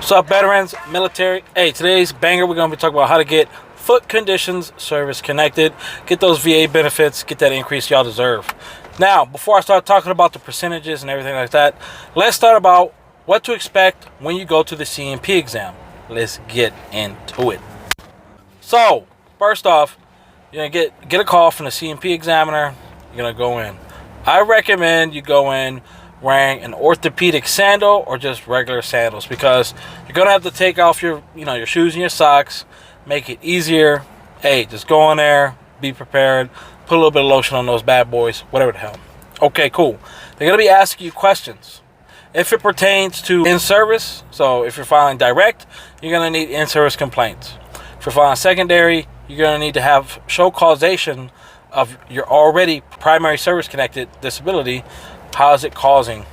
What's up, veterans, military? Hey, today's banger, we're going to be talking about how to get foot conditions service connected, get those VA benefits, get that increase y'all deserve. Now, before I start talking about the percentages and everything like that, let's start about what to expect when you go to the C&P exam. Let's get into it. So, first off, you're going to get a call from the C&P examiner. You're going to go in. I recommend you go in wearing an orthopedic sandal or just regular sandals, because you're gonna have to take off your shoes and your socks, make it easier. Hey, just go in there, be prepared, put a little bit of lotion on those bad boys, whatever the hell. Okay, cool. They're gonna be asking you questions if it pertains to in-service. So if you're filing direct, you're gonna need in-service complaints. If you're filing secondary, you're gonna need to show causation of your already primary service connected disability. How is it causing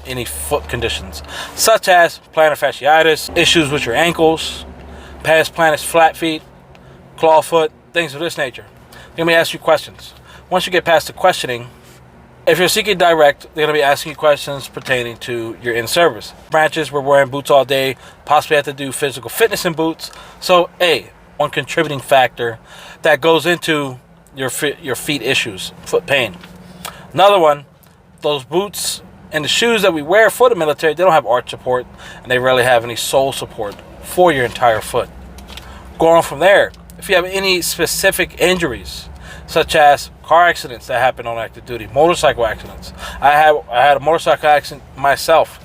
any foot conditions, such as plantar fasciitis, issues with your ankles, Pes Planus, flat feet, claw foot, things of this nature. They're going to be asking you questions. Once you get past the questioning, if you're seeking direct, they're going to be asking you questions pertaining to your in-service. Branches, we're wearing boots all day, possibly have to do physical fitness in boots. So, one contributing factor that goes into your feet issues, foot pain. Another one, those boots and the shoes that we wear for the military, they don't have arch support, and they rarely have any sole support for your entire foot. Going on from there, if you have any specific injuries, such as car accidents that happen on active duty, motorcycle accidents. I had a motorcycle accident myself,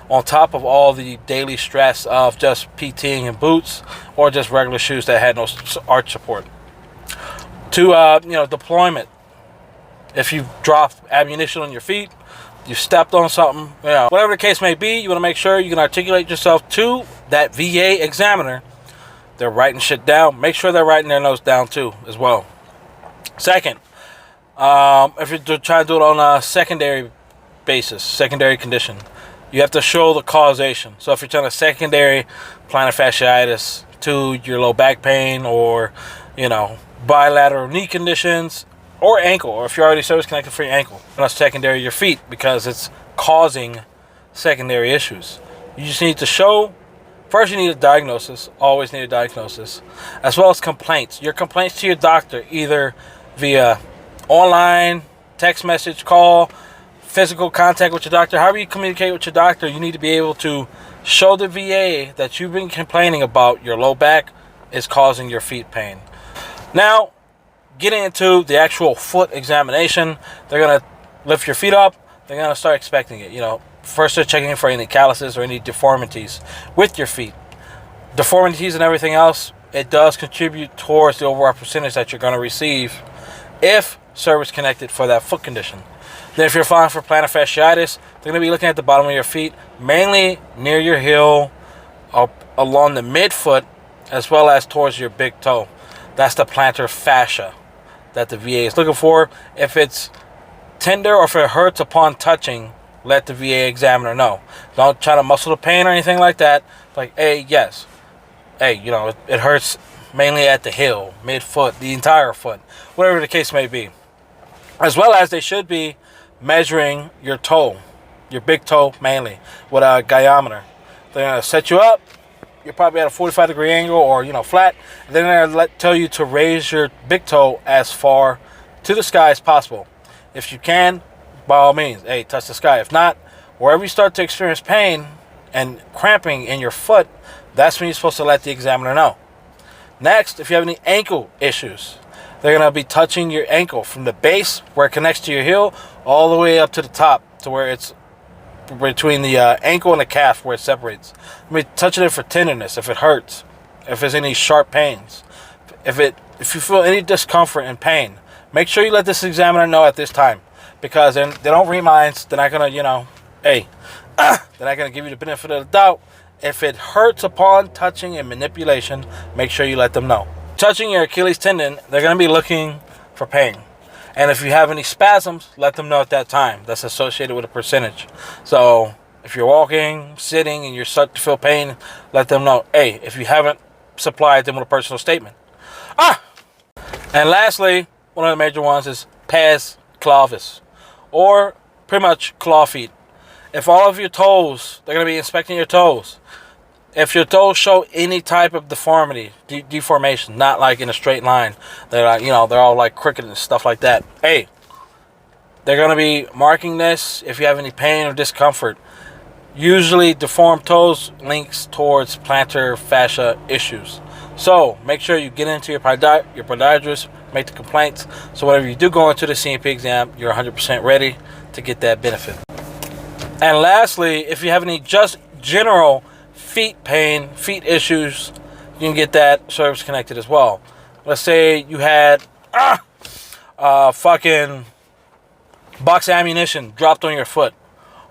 on top of all the daily stress of just PTing in boots or just regular shoes that had no arch support. To deployment. If you drop ammunition on your feet, you stepped on something, whatever the case may be, you want to make sure you can articulate yourself to that VA examiner. They're writing shit down. Make sure they're writing their notes down too, as well. Second, if you're trying to do it on a secondary basis, secondary condition, you have to show the causation. So if you're trying to secondary plantar fasciitis to your low back pain, or bilateral knee conditions, or ankle, or if you're already service connected for your ankle, not secondary your feet, because it's causing secondary issues. You just need to show, first you need a diagnosis, always need a diagnosis, as well as complaints. Your complaints to your doctor, either via online, text message, call, physical contact with your doctor. However you communicate with your doctor, you need to be able to show the VA that you've been complaining about your low back is causing your feet pain. Now, getting into the actual foot examination, they're going to lift your feet up. They're going to start expecting it. First they're checking for any calluses or any deformities with your feet. Deformities and everything else, it does contribute towards the overall percentage that you're going to receive if service connected for that foot condition. Then if you're filing for plantar fasciitis, they're going to be looking at the bottom of your feet, mainly near your heel, up along the midfoot, as well as towards your big toe. That's the plantar fascia that the VA is looking for. If it's tender or if it hurts upon touching, let the VA examiner know. Don't try to muscle the pain or anything like that. Like, it hurts mainly at the heel, midfoot, the entire foot, whatever the case may be. As well as they should be measuring your toe, your big toe mainly, with a gyometer. They're going to set you up. You're probably at a 45-degree angle, or flat. And then they're going to tell you to raise your big toe as far to the sky as possible. If you can, by all means, touch the sky. If not, wherever you start to experience pain and cramping in your foot, that's when you're supposed to let the examiner know. Next, if you have any ankle issues, they're going to be touching your ankle from the base where it connects to your heel all the way up to the top, to where it's between the ankle and the calf, where it separates. Touching it for tenderness, if it hurts, if there's any sharp pains, if you feel any discomfort and pain, make sure you let this examiner know at this time, because then they don't read minds. They're not gonna they're not gonna give you the benefit of the doubt. If it hurts upon touching and manipulation, make sure you let them know. Touching your Achilles tendon, they're gonna be looking for pain. And if you have any spasms, let them know at that time. That's associated with a percentage. So if you're walking, sitting, and you're starting to feel pain, let them know, if you haven't supplied them with a personal statement. And lastly, one of the major ones is Pes Planus, or pretty much claw feet. If all of your toes, they're going to be inspecting your toes. If your toes show any type of deformity, deformation, not like in a straight line, they're like, they're all like crooked and stuff like that. Hey, they're going to be marking this if you have any pain or discomfort. Usually deformed toes links towards plantar fascia issues. So make sure you get into your podiatrist, make the complaints, so whenever you do go into the C&P exam, you're 100% ready to get that benefit. And lastly, if you have any just general feet pain, feet issues, you can get that service connected as well. Let's say you had fucking box of ammunition dropped on your foot,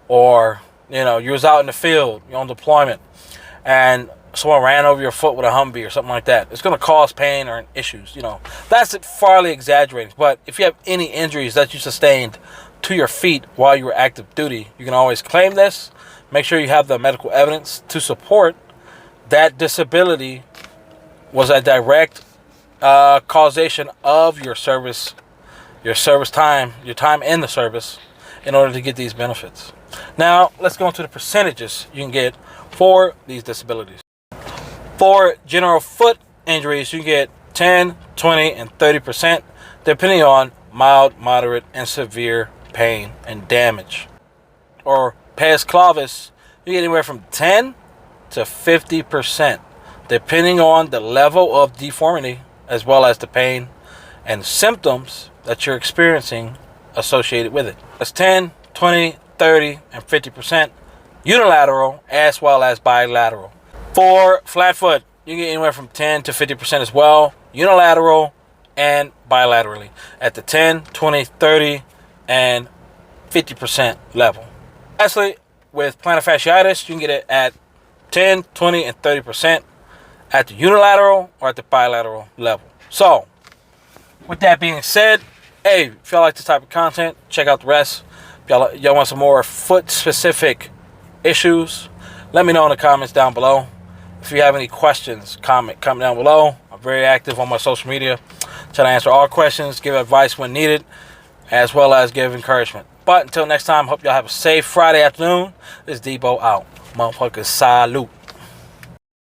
or you was out in the field, you're on deployment, and someone ran over your foot with a Humvee or something like that. It's going to cause pain or issues. That's farly exaggerated. But if you have any injuries that you sustained to your feet while you were active duty, you can always claim this. Make sure you have the medical evidence to support that disability was a direct causation of your service time, your time in the service, in order to get these benefits. Now, let's go into the percentages you can get for these disabilities. For general foot injuries, you get 10, 20, and 30%, depending on mild, moderate, and severe pain and damage. Or Pes Planus, you get anywhere from 10 to 50%, depending on the level of deformity, as well as the pain and symptoms that you're experiencing associated with it. That's 10, 20, 30, and 50% unilateral as well as bilateral. For Flatfoot, you get anywhere from 10 to 50% as well, unilateral and bilaterally, at the 10, 20, 30, and 50% level. Lastly, with plantar fasciitis, you can get it at 10, 20, and 30% at the unilateral or at the bilateral level. So, with that being said, hey, if y'all like this type of content, check out the rest. If y'all want some more foot-specific issues, let me know in the comments down below. If you have any questions, comment down below. I'm very active on my social media, trying to answer all questions, give advice when needed, as well as give encouragement. But until next time, hope y'all have a safe Friday afternoon. This is Debo out. Motherfuckers, salute.